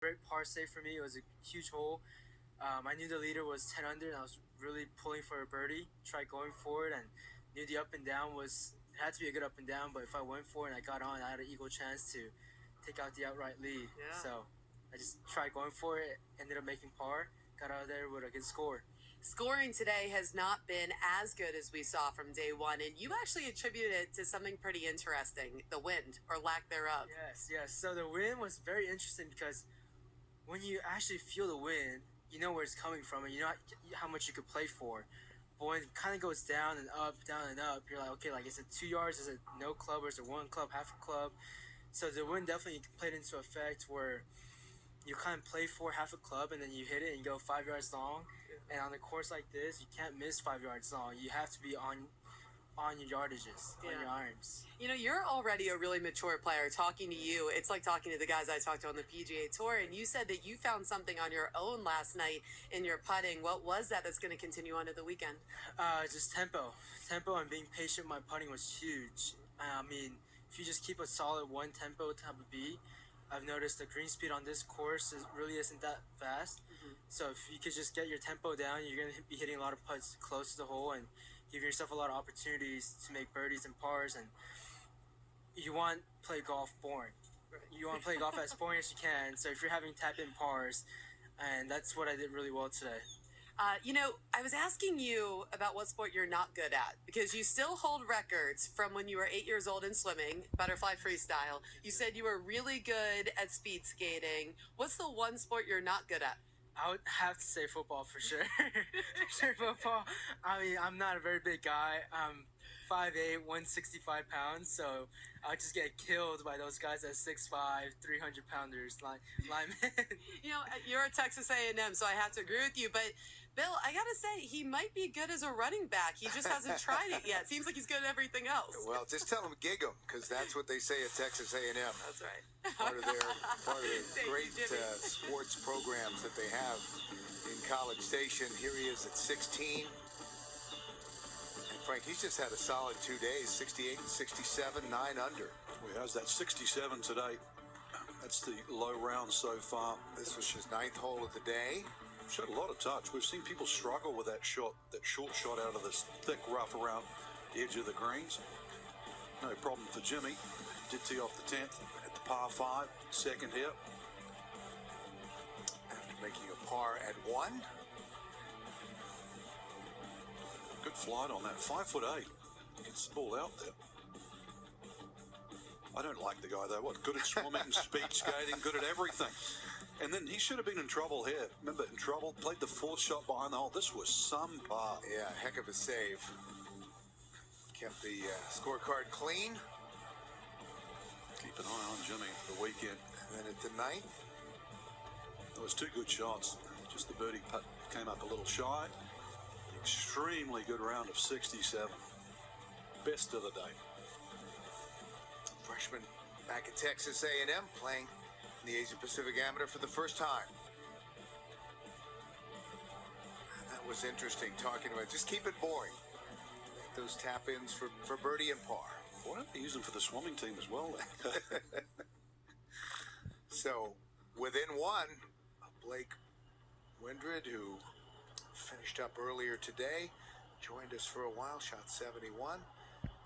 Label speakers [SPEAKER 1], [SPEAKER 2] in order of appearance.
[SPEAKER 1] Great par save for me. It was a huge hole. I knew the leader was 10 under, and I was really pulling for a birdie. Tried going for it, and knew the up and down was it had to be a good up and down. But if I went for it and I got on, I had an equal chance to take out the outright lead.
[SPEAKER 2] Yeah.
[SPEAKER 1] So I just tried going for it. Ended up making par. Got out of there with a good score.
[SPEAKER 2] Scoring today has not been as good as we saw from day one, and you actually attributed it to something pretty interesting, the wind, or lack thereof.
[SPEAKER 1] Yes. So the wind was very interesting because when you actually feel the wind, you know where it's coming from and you know how much you could play for. But when it kind of goes down and up, you're like, okay, like is it 2 yards? Is it no club? Or is it one club, half a club? So the wind definitely played into effect where you kind of play for half a club and then you hit it and you go 5 yards long. And on a course like this, you can't miss 5 yards long. You have to be on your yardages, on your irons.
[SPEAKER 2] You know, you're already a really mature player. Talking to you, it's like talking to the guys I talked to on the PGA Tour, and you said that you found something on your own last night in your putting. What was that that's going to continue on to the weekend?
[SPEAKER 1] Just tempo and being patient. My putting was huge. I mean, if you just keep a solid one tempo type of beat, I've noticed the green speed on this course really isn't that fast. So if you could just get your tempo down, you're going to be hitting a lot of putts close to the hole and give yourself a lot of opportunities to make birdies and pars. And you want to play golf boring. You want to play golf as boring as you can. So if you're having tap-in pars, and that's what I did really well today.
[SPEAKER 2] You know, I was asking you about what sport you're not good at because you still hold records from when you were 8 years old in swimming, butterfly freestyle. You said you were really good at speed skating. What's the one sport you're not good at?
[SPEAKER 1] I would have to say football for sure. Football. I mean, I'm not a very big guy. I'm 5'8", 165 pounds, so I'll just get killed by those guys at 6'5", 300-pounders, linemen.
[SPEAKER 2] You know, you're a Texas A&M, so I have to agree with you. But, Bill, I got to say, he might be good as a running back. He just hasn't tried it yet. Seems like he's good at everything else.
[SPEAKER 3] Well, just tell him gig him, because that's what they say at Texas A&M.
[SPEAKER 2] That's right.
[SPEAKER 3] Part of their
[SPEAKER 2] Thank you,
[SPEAKER 3] great
[SPEAKER 2] Jimmy.
[SPEAKER 3] sports programs that they have in College Station. Here he is at 16. And Frank, he's just had a solid 2 days, 68 and 67, 9 under.
[SPEAKER 4] Well, how's that 67 today? That's the low round so far.
[SPEAKER 3] This was his 9th hole of the day.
[SPEAKER 4] Showed a lot of touch. We've seen people struggle with that shot, that short shot out of this thick rough around the edge of the greens. No problem for Jimmy. Did tee off the 10th at the par 5, second hit.
[SPEAKER 3] After making a par at 1.
[SPEAKER 4] Good flight on that. 5'8". Gets the ball out there. I don't like the guy though. What? Good at swimming, speed skating, good at everything. And then he should have been in trouble here. Remember, in trouble, played the 4th shot behind the hole. This was some par.
[SPEAKER 3] Yeah, heck of a save. Kept the scorecard clean.
[SPEAKER 4] Keep an eye on Jimmy for the weekend.
[SPEAKER 3] And then at the 9th.
[SPEAKER 4] There was 2 good shots. Just the birdie putt came up a little shy. Extremely good round of 67. Best of the day.
[SPEAKER 3] Freshman back at Texas A&M playing in the Asia Pacific Amateur for the first time. And that was interesting talking about just keep it boring. Make those tap-ins for birdie and par.
[SPEAKER 4] Why don't they use them for the swimming team as well?
[SPEAKER 3] So within 1, Blake Windred, who finished up earlier today, joined us for a while, shot 71.